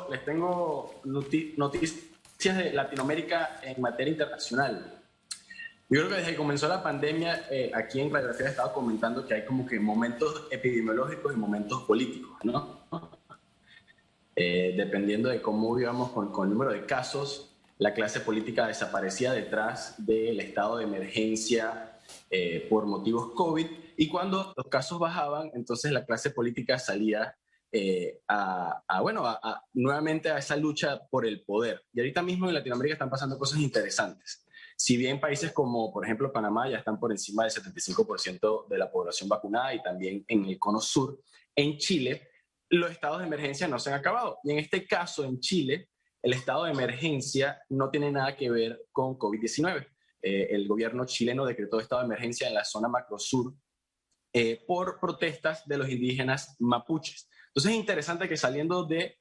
les tengo noticias de Latinoamérica en materia internacional. Yo creo que desde que comenzó la pandemia, aquí en Radiografía he estado comentando que hay como que momentos epidemiológicos y momentos políticos, ¿no? Dependiendo de cómo vivamos con el número de casos, la clase política desaparecía detrás del estado de emergencia por motivos COVID, y cuando los casos bajaban, entonces la clase política salía nuevamente a esa lucha por el poder. Y ahorita mismo en Latinoamérica están pasando cosas interesantes. Si bien países como, por ejemplo, Panamá ya están por encima del 75% de la población vacunada, y también en el cono sur, en Chile, los estados de emergencia no se han acabado. Y en este caso, en Chile, el estado de emergencia no tiene nada que ver con COVID-19. El gobierno chileno decretó estado de emergencia en la zona macrosur por protestas de los indígenas mapuches. Entonces es interesante que saliendo de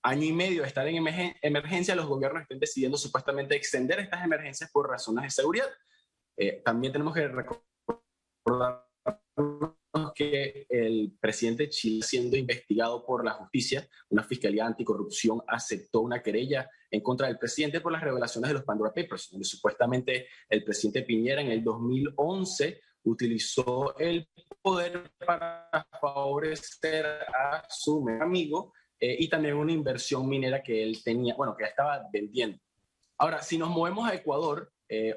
año y medio de estar en emergencia, los gobiernos estén decidiendo supuestamente extender estas emergencias por razones de seguridad. También tenemos que recordar que el presidente de Chile, siendo investigado por la justicia, una fiscalía anticorrupción aceptó una querella en contra del presidente por las revelaciones de los Pandora Papers, donde supuestamente el presidente Piñera en el 2011 utilizó el poder para favorecer a su amigo y también una inversión minera que él tenía, bueno, que estaba vendiendo. Ahora, si nos movemos a Ecuador,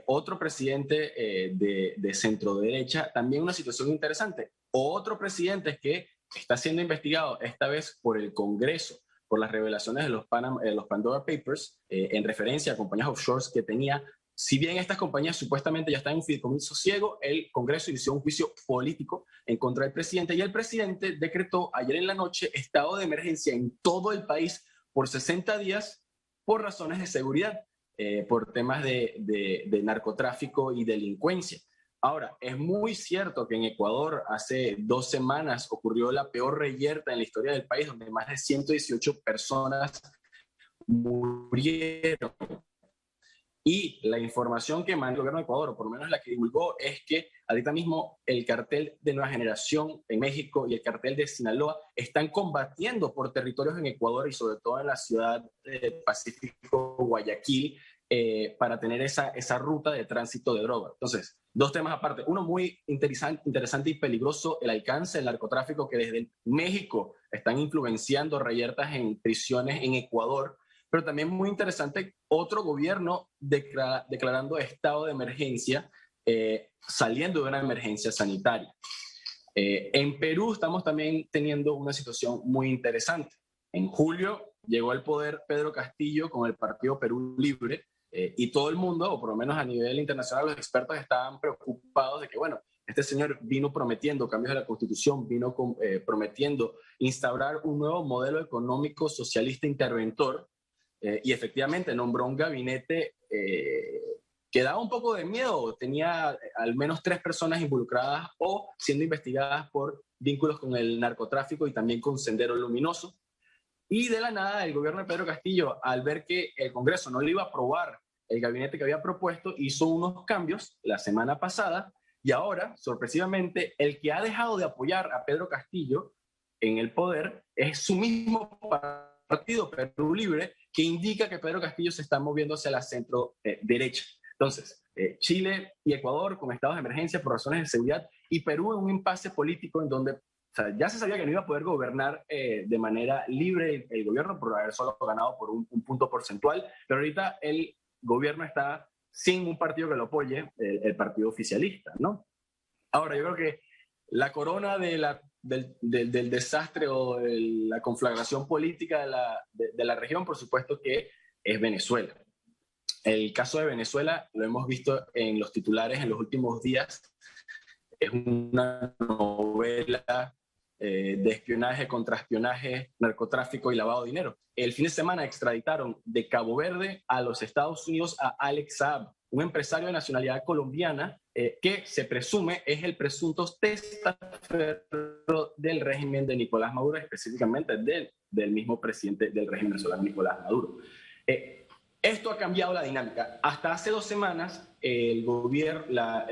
otro presidente de centro derecha, también una situación interesante. Otro presidente que está siendo investigado, esta vez por el Congreso, por las revelaciones de los Pandora Papers, en referencia a compañías offshore que tenía. Si bien estas compañías supuestamente ya están en un fideicomiso ciego, el Congreso inició un juicio político en contra del presidente, y el presidente decretó ayer en la noche estado de emergencia en todo el país por 60 días por razones de seguridad. Por temas de narcotráfico y delincuencia. Ahora, es muy cierto que en Ecuador hace 2 semanas ocurrió la peor reyerta en la historia del país, donde más de 118 personas murieron. Y la información que manda el gobierno de Ecuador, o por lo menos la que divulgó, es que ahorita mismo el cartel de Nueva Generación en México y el cartel de Sinaloa están combatiendo por territorios en Ecuador, y sobre todo en la ciudad Pacífico, Guayaquil, para tener esa ruta de tránsito de droga. Entonces, 2 temas aparte. Uno muy interesante y peligroso, el alcance del narcotráfico, que desde México están influenciando reyertas en prisiones en Ecuador. Pero también muy interesante, otro gobierno declarando estado de emergencia, saliendo de una emergencia sanitaria. En Perú estamos también teniendo una situación muy interesante. En julio llegó al poder Pedro Castillo con el partido Perú Libre, y todo el mundo, o por lo menos a nivel internacional, los expertos estaban preocupados de que, bueno, este señor vino prometiendo cambios de la Constitución, vino prometiendo instaurar un nuevo modelo económico socialista interventor, y efectivamente nombró un gabinete que daba un poco de miedo. Tenía al menos 3 personas involucradas o siendo investigadas por vínculos con el narcotráfico y también con Sendero Luminoso. Y de la nada, el gobierno de Pedro Castillo, al ver que el Congreso no le iba a aprobar el gabinete que había propuesto, hizo unos cambios la semana pasada, y ahora, sorpresivamente, el que ha dejado de apoyar a Pedro Castillo en el poder es su mismo partido, Perú Libre, que indica que Pedro Castillo se está moviendo hacia la centro derecha. Entonces, Chile y Ecuador con estados de emergencia por razones de seguridad, y Perú en un impasse político en donde, o sea, ya se sabía que no iba a poder gobernar de manera libre el gobierno por haber solo ganado por un punto porcentual, pero ahorita el gobierno está sin un partido que lo apoye, el partido oficialista, ¿no? Ahora, yo creo que la corona del desastre o de la conflagración política de la región, por supuesto que es Venezuela. El caso de Venezuela lo hemos visto en los titulares en los últimos días. Es una novela de espionaje, contraespionaje, narcotráfico y lavado de dinero. El fin de semana extraditaron de Cabo Verde a los Estados Unidos a Alex Saab, un empresario de nacionalidad colombiana que se presume es el presunto testaferro del régimen de Nicolás Maduro, específicamente del mismo presidente del régimen venezolano, Nicolás Maduro. Esto ha cambiado la dinámica. Hasta hace 2 semanas, el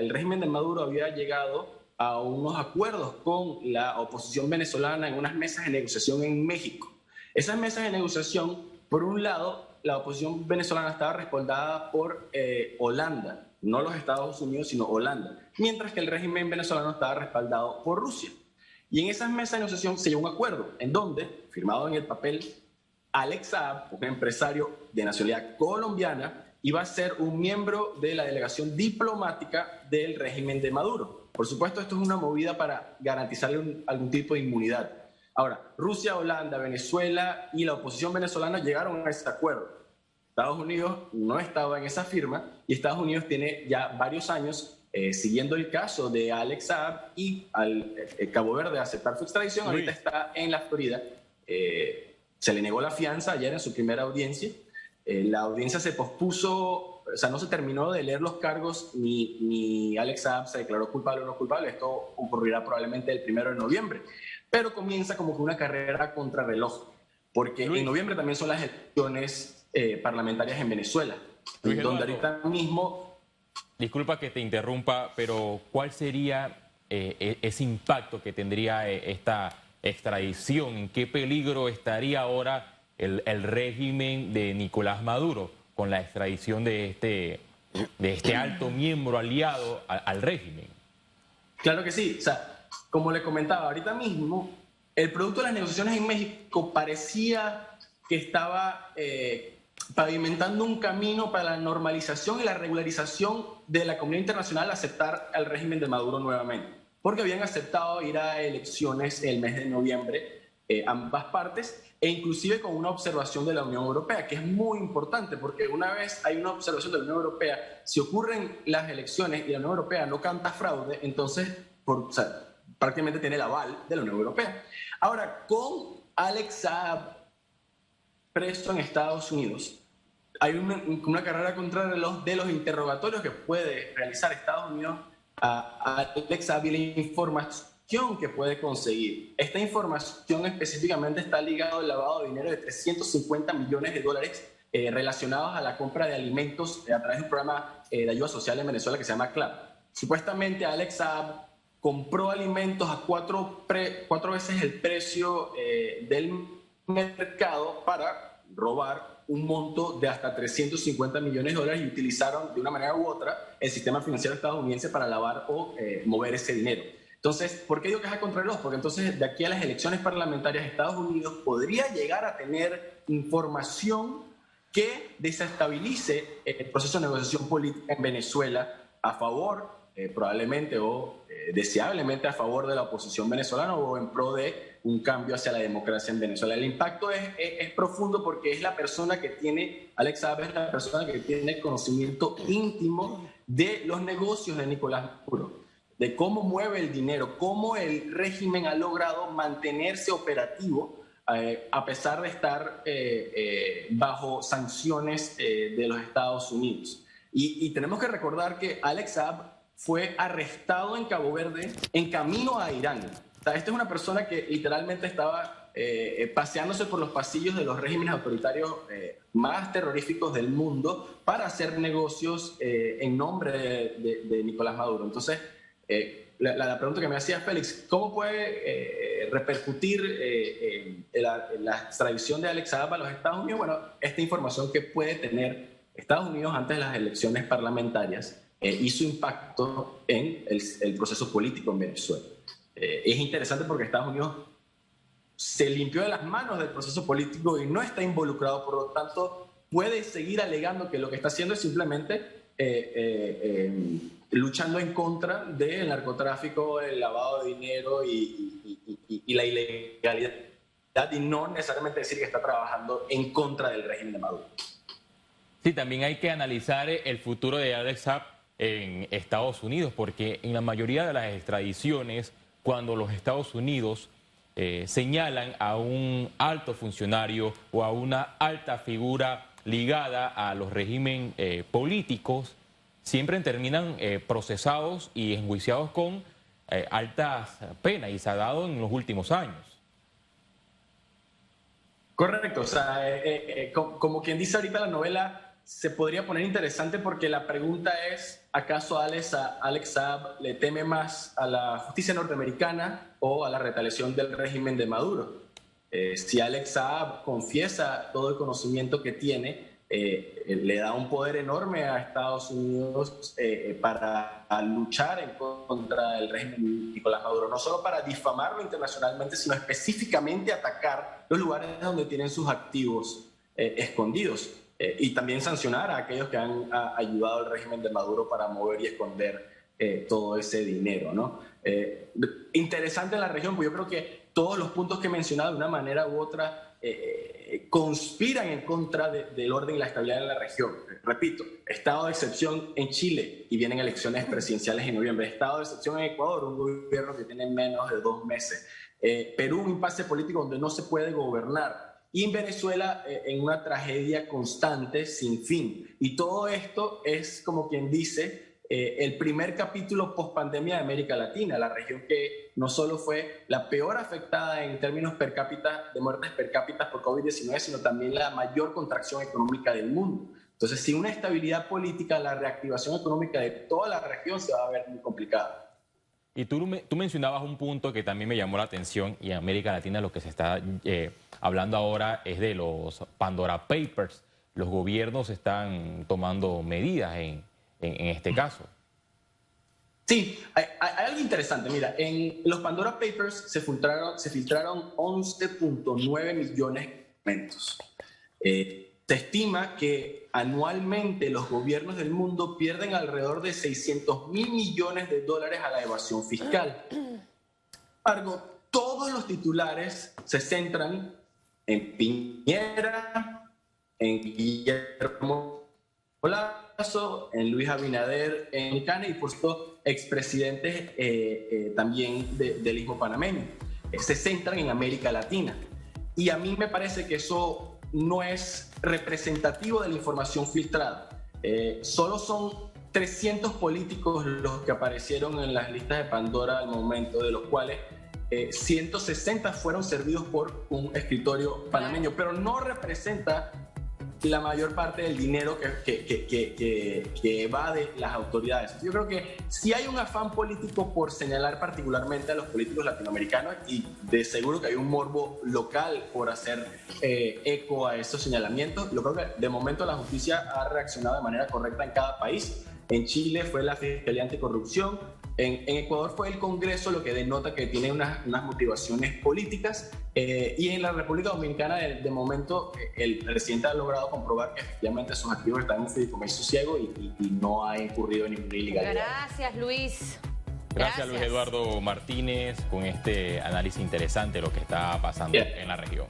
régimen de Maduro había llegado a unos acuerdos con la oposición venezolana en unas mesas de negociación en México. Esas mesas de negociación, por un lado, la oposición venezolana estaba respaldada por Holanda, no los Estados Unidos, sino Holanda, mientras que el régimen venezolano estaba respaldado por Rusia. Y en esas mesas de negociación se llegó a un acuerdo, en donde, firmado en el papel, Alex Saab, un empresario de nacionalidad colombiana, iba a ser un miembro de la delegación diplomática del régimen de Maduro. Por supuesto, esto es una movida para garantizarle algún tipo de inmunidad. Ahora, Rusia, Holanda, Venezuela y la oposición venezolana llegaron a ese acuerdo. Estados Unidos no estaba en esa firma y Estados Unidos tiene ya varios años siguiendo el caso de Alex Saab y al Cabo Verde aceptar su extradición. Luis. Ahorita está en la Florida. Se le negó la fianza ayer en su primera audiencia. La audiencia se pospuso, o sea, no se terminó de leer los cargos, ni Alex Saab se declaró culpable o no culpable. Esto ocurrirá probablemente el 1 de noviembre. Pero comienza como que una carrera contrarreloj, porque Luis. en noviembre también son las elecciones parlamentarias en Venezuela, Luis donde Eduardo, ahorita mismo... disculpa que te interrumpa, pero ¿cuál sería ese impacto que tendría esta extradición? ¿En qué peligro estaría ahora el régimen de Nicolás Maduro con la extradición de este alto miembro aliado al régimen? Claro que sí, o sea, como le comentaba, ahorita mismo el producto de las negociaciones en México parecía que estaba pavimentando un camino para la normalización y la regularización de la comunidad internacional a aceptar al régimen de Maduro nuevamente, porque habían aceptado ir a elecciones el mes de noviembre ambas partes, e inclusive con una observación de la Unión Europea, que es muy importante, porque una vez hay una observación de la Unión Europea, si ocurren las elecciones y la Unión Europea no canta fraude, entonces o sea, prácticamente tiene el aval de la Unión Europea. Ahora, con Alex Saab preso en Estados Unidos, hay una carrera contrarreloj de los interrogatorios que puede realizar Estados Unidos a Alex Saab y la información que puede conseguir. Esta información específicamente está ligada al lavado de dinero de 350 millones de dólares relacionados a la compra de alimentos a través de un programa de ayuda social en Venezuela que se llama CLAP. Supuestamente Alex Saab compró alimentos a cuatro veces el precio del mercado para robar un monto de hasta 350 millones de dólares y utilizaron de una manera u otra el sistema financiero estadounidense para lavar o mover ese dinero. Entonces, ¿por qué digo que es a contrarreloj? Porque entonces de aquí a las elecciones parlamentarias Estados Unidos podría llegar a tener información que desestabilice el proceso de negociación política en Venezuela a favor probablemente o deseablemente a favor de la oposición venezolana o en pro de un cambio hacia la democracia en Venezuela. El impacto es profundo porque es la persona que tiene, Alex Saab es la persona que tiene conocimiento íntimo de los negocios de Nicolás Maduro, de cómo mueve el dinero, cómo el régimen ha logrado mantenerse operativo a pesar de estar bajo sanciones de los Estados Unidos. Y tenemos que recordar que Alex Saab fue arrestado en Cabo Verde en camino a Irán. O sea, esta es una persona que literalmente estaba paseándose por los pasillos de los regímenes autoritarios más terroríficos del mundo para hacer negocios en nombre de Nicolás Maduro. Entonces, la pregunta que me hacía Félix, ¿cómo puede repercutir la extradición de Alex Saab a los Estados Unidos? Bueno, esta información que puede tener Estados Unidos antes de las elecciones parlamentarias y su impacto en el proceso político en Venezuela. Es interesante porque Estados Unidos se limpió de las manos del proceso político y no está involucrado, por lo tanto puede seguir alegando que lo que está haciendo es simplemente luchando en contra del narcotráfico, el lavado de dinero y la ilegalidad, y no necesariamente decir que está trabajando en contra del régimen de Maduro. Sí, también hay que analizar el futuro de Alex Saab en Estados Unidos, porque en la mayoría de las extradiciones, cuando los Estados Unidos señalan a un alto funcionario o a una alta figura ligada a los regímenes políticos, siempre terminan procesados y enjuiciados con altas penas, y se ha dado en los últimos años. Correcto, o sea, como quien dice ahorita, la novela se podría poner interesante porque la pregunta es, ¿acaso Alex Saab le teme más a la justicia norteamericana o a la retaliación del régimen de Maduro? Si Alex Saab confiesa todo el conocimiento que tiene, le da un poder enorme a Estados Unidos para luchar en contra del régimen de Nicolás Maduro, no solo para difamarlo internacionalmente, sino específicamente atacar los lugares donde tienen sus activos escondidos, y también sancionar a aquellos que han ayudado al régimen de Maduro para mover y esconder todo ese dinero, ¿no? Interesante en la región, pues yo creo que todos los puntos que he mencionado de una manera u otra conspiran en contra del orden y la estabilidad en la región. Repito, estado de excepción en Chile y vienen elecciones presidenciales en noviembre. Estado de excepción en Ecuador, un gobierno que tiene menos de 2 meses. Perú, un impasse político donde no se puede gobernar. Y en Venezuela, en una tragedia constante, sin fin. Y todo esto es, como quien dice, el primer capítulo post-pandemia de América Latina, la región que no solo fue la peor afectada en términos per cápita, de muertes per cápita por COVID-19, sino también la mayor contracción económica del mundo. Entonces, sin una estabilidad política, la reactivación económica de toda la región se va a ver muy complicada. Y tú mencionabas un punto que también me llamó la atención, y en América Latina lo que se está hablando ahora es de los Pandora Papers. Los gobiernos están tomando medidas en este caso. Sí, hay algo interesante. Mira, en los Pandora Papers se filtraron 11.9 millones de documentos. Se estima que anualmente los gobiernos del mundo pierden alrededor de 600 mil millones de dólares a la evasión fiscal. Sin embargo, todos los titulares se centran en Piñera, en Guillermo Lazo, en Luis Abinader, en Cana y por supuesto expresidentes también del Istmo panameño. Se centran en América Latina. Y a mí me parece que eso no es representativo de la información filtrada. Solo son 300 políticos los que aparecieron en las listas de Pandora al momento, de los cuales 160 fueron servidos por un escritorio panameño, pero no representa la mayor parte del dinero que evade las autoridades. Yo creo que si hay un afán político por señalar particularmente a los políticos latinoamericanos, y de seguro que hay un morbo local por hacer eco a esos señalamientos. Yo creo que de momento la justicia ha reaccionado de manera correcta en cada país. En Chile fue la Fiscalía Anticorrupción. En Ecuador fue el Congreso, lo que denota que tiene unas motivaciones políticas. Y en la República Dominicana, de momento, el presidente ha logrado comprobar que efectivamente sus activos están en un fideicomiso ciego y no ha incurrido en ninguna ilegalidad. Gracias, Luis. Gracias, Luis Eduardo Martínez, con este análisis interesante de lo que está pasando en la región.